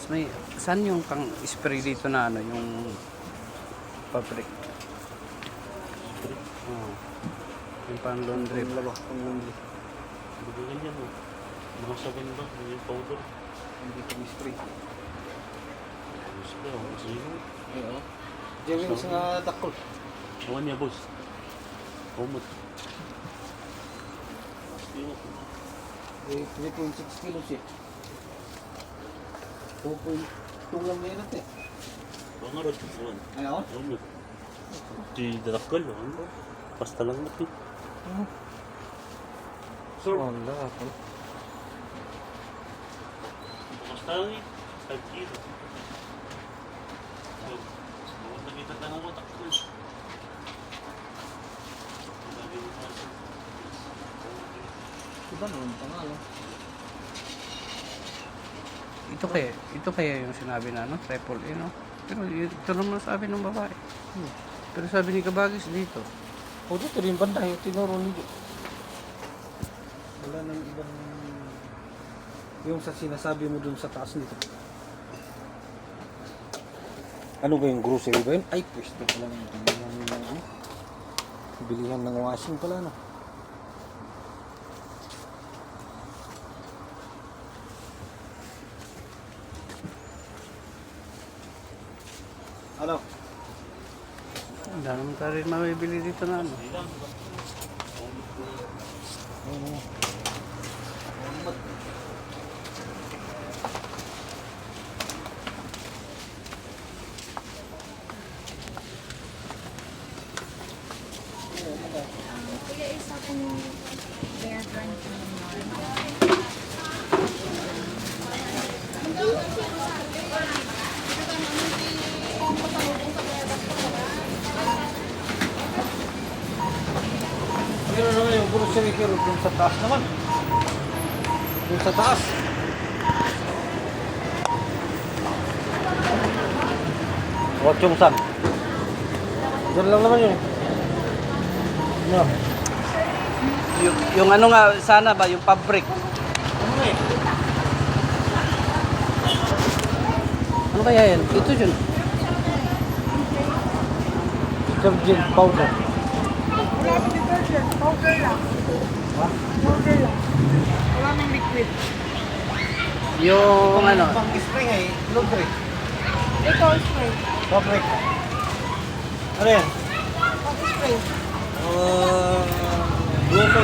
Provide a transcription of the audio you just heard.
Tapos may, saan yung pang spray dito na ano, yung fabric? Oh. Yung pang laundry. Pang laundry. Hindi ganyan o. Mga sabon ba? Yung powder. Hindi pang spray. Ayos ka o. Sino? Oo. Diyan sa nga dakol. Awan niya boss. Kumot. Yung 3.6 kilos eh. 2.2 lang ngayon natin. pangarot. Awan. Ay ako? Awan mo. Di darakal o. Ano? Pasta lang natin. Sir. Wala ako. Pasta lang eh. 5 kilo. So, bawat nakita tanong ko, takot. Iba naman pangalan. Ito kaya yung sinabi na ano, triple A, no? Pero ito naman sabi ng babae. Pero sabi ni Kabagis dito. O dito rin banda yung tinuro niyo. Wala nang ibang... Yung sa sinasabi mo dun sa taas nito. Ano ba yung grocery ba yun? Ay, pwesto pala ng bilihan ng washing pala, no? Ano? Ang dami naman tayo rin mabibili dito na ano. Ano? Kuya, isa kong bear brand ng Pero naman yung grocery pero dun sa taas naman. Dun sa taas. What yung san? Diyan lang naman yun. No. Yung ano nga, sana ba, yung fabric. Ano eh? Ano kaya yan? Ito yun. Detergent powder. Wala nang detergent, powder lang. Ha? Powder lang. Wala nang liquid. Yung ano, Pang spray nga eh. Laundry. Ito, spray. Fabric. Ano yan? Pag spray. Global